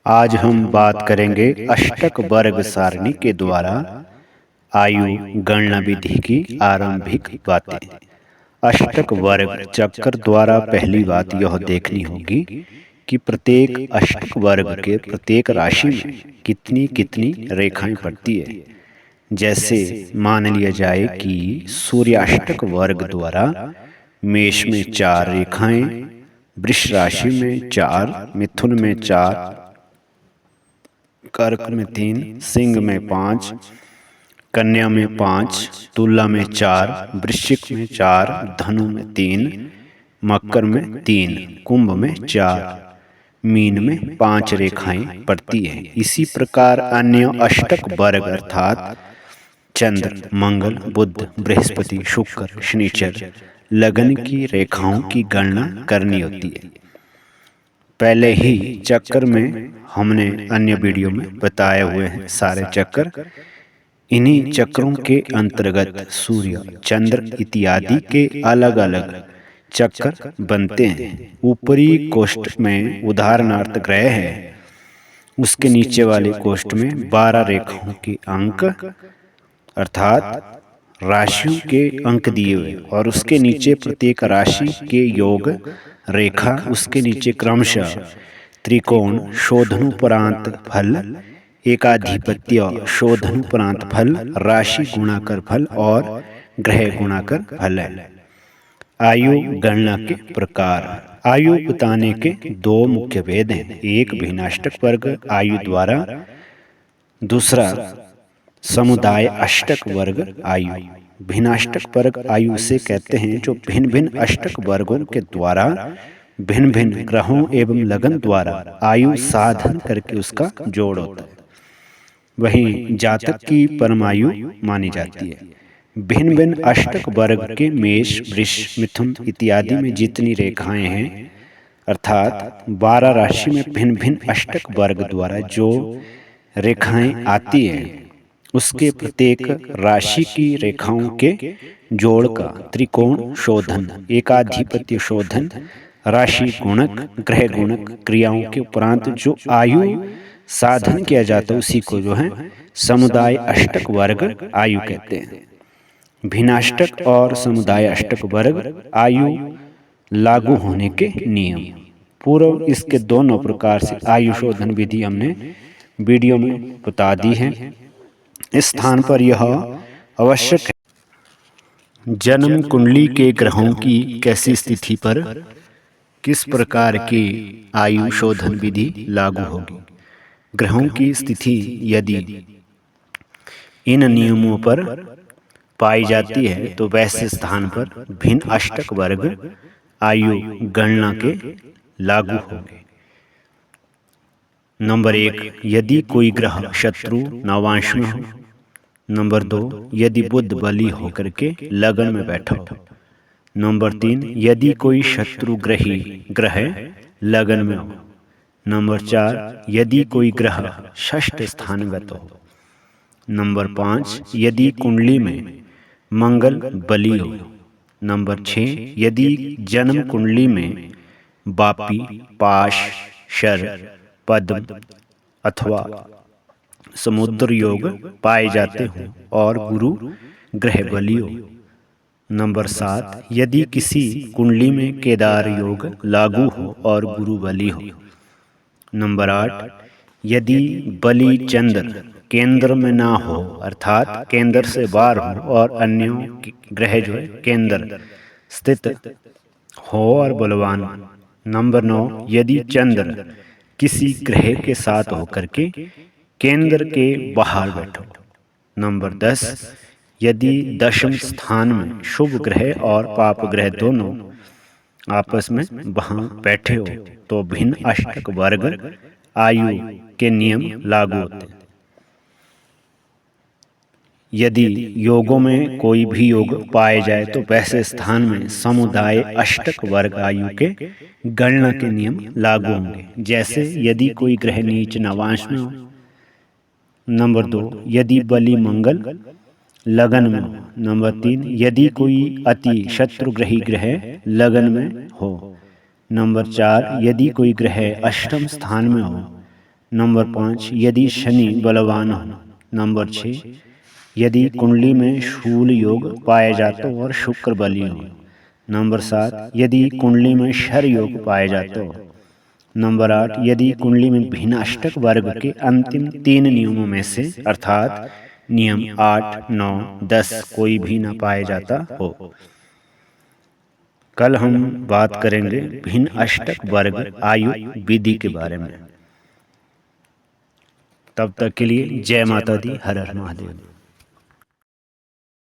आज हम बात करेंगे अष्टक वर्ग सारणी के द्वारा आयु गणना विधि की आरंभिक बातें। अष्टक वर्ग चक्कर द्वारा पहली बात यह देखनी होगी कि प्रत्येक अष्टक वर्ग के प्रत्येक राशि में कितनी कितनी रेखाएं पड़ती है। जैसे मान लिया जाए कि सूर्याष्टक वर्ग द्वारा मेष में 4 रेखाएं, वृष राशि में 4, मिथुन में 4, कर्क में 3, सिंह में 5, कन्या में 5, तुला में 4, वृश्चिक में 4, धनु में 3, मकर में 3, कुंभ में 4, मीन में 5 रेखाएं पड़ती हैं। इसी प्रकार अन्य अष्टक वर्ग अर्थात चंद्र, मंगल, बुध, बृहस्पति, शुक्र, शनिचर, लगन की रेखाओं की गणना करनी होती है। पहले ही चक्कर में हमने अन्य वीडियो में बताए हुए हैं सारे चक्कर। इन्हीं चक्रों के अंतर्गत सूर्य, चंद्र इत्यादि के अलग अलग चक्कर बनते हैं। ऊपरी कोष्ठ में उदाहरणार्थ ग्रह है, उसके नीचे वाले कोष्ठ में 12 रेखाओं के अंक अर्थात राशियों के अंक दिए हुए और उसके नीचे प्रत्येक राशि के योग रेखा, उसके नीचे क्रमशः त्रिकोण, शोधनोपरांत फल, एकाधिपत्य, शोधनोपरांत फल, राशि गुणाकर फल और ग्रह गुणाकर फल है। आयु गणना के प्रकार। आयु बताने के 2 मुख्य भेद हैं। एक भिन्नाष्टक वर्ग आयु द्वारा, दूसरा समुदाय अष्टक वर्ग आयु। भिन्नाष्टक वर्ग आयु से कहते हैं जो भिन्न भिन्न अष्टक वर्गों के द्वारा भिन्न भिन्न ग्रहों एवं लगन द्वारा आयु साधन करके उसका जोड़ होता है। वहीं जातक की परमायु मानी जाती है। भिन्न भिन्न अष्टक वर्ग के मेष, वृष, मिथुन इत्यादि में जितनी रेखाएं हैं अर्थात 12 राशि में भिन्न भिन्न अष्टक वर्ग द्वारा जो रेखाएं आती हैं उसके प्रत्येक राशि की रेखाओं के जोड़ का त्रिकोण शोधन, एकाधिपत्य शोधन, राशि गुणक, ग्रह गुणक क्रियाओं के उपरांत जो आयु साधन किया जाता है उसी को जो है समुदाय अष्टक वर्ग आयु कहते हैं। भिन्नाष्टक और समुदाय अष्टक वर्ग आयु लागू होने के नियम। पूर्व इसके दोनों प्रकार से आयु शोधन विधि हमने वीडियो में बता दी है। इस स्थान पर यह आवश्यक है जन्म कुंडली के ग्रहों की कैसी स्थिति पर किस प्रकार की आयु शोधन विधि लागू होगी। ग्रहों की स्थिति यदि इन नियमों पर पाई जाती है तो वैसे स्थान पर भिन्न अष्टक वर्ग आयु गणना के लागू होंगे। नंबर 1, यदि कोई ग्रह शत्रु नवांश में हो। नंबर 2, यदि बुध बली होकर के लगन में बैठा हो। नंबर 3, यदि कोई शत्रु ग्रह लगन में हो। नंबर 4, यदि कोई ग्रह षष्ठ स्थानगत हो। नंबर 5, यदि कुंडली में मंगल बली हो। नंबर 6, यदि जन्म कुंडली में वापी, पाश, शर, पद्म अथवा समुद्र योग पाए जाते हों और गुरु ग्रह बली हो। नंबर 7, यदि किसी कुंडली में केदार योग लागू हो और गुरु बली हो। नंबर 8, यदि बली चंद्र केंद्र में ना हो अर्थात केंद्र से बाहर हो और अन्य ग्रह जो है केंद्र स्थित हो और बलवान हो। नंबर 9, यदि चंद्र किसी ग्रह के साथ होकर के केंद्र के बाहर बैठो। नंबर 10, यदि दशम स्थान में शुभ ग्रह और पाप ग्रह दोनों आपस में वहां बैठे हो तो भिन्न अष्टक वर्ग आयु के नियम लागू होते हैं। यदि योगों में कोई भी योग पाए जाए तो वैसे स्थान में समुदाय अष्टक वर्ग आयु के गणना के नियम लागू होंगे। जैसे यदि कोई ग्रह नीच नवांश में हो। नंबर 2, यदि बली मंगल लगन में हो। नंबर 3, यदि कोई अति शत्रुग्रही ग्रह लगन में हो। नंबर 4, यदि कोई ग्रह अष्टम स्थान में हो। नंबर 5, यदि शनि बलवान हो। नंबर 6, यदि कुंडली में शूल योग पाया जाता हो और शुक्र बली हो। नंबर 7, यदि कुंडली में शर योग पाया जाता हो। नंबर 8, यदि कुंडली में भिन्नाष्टक वर्ग के अंतिम 3 नियमों में से अर्थात नियम 8, 9, 10 कोई भी न पाया जाता हो। कल हम बात करेंगे भिन्नाष्टक वर्ग आयु विधि के बारे में। तब तक के लिए जय माता दी, हर हर महादेव।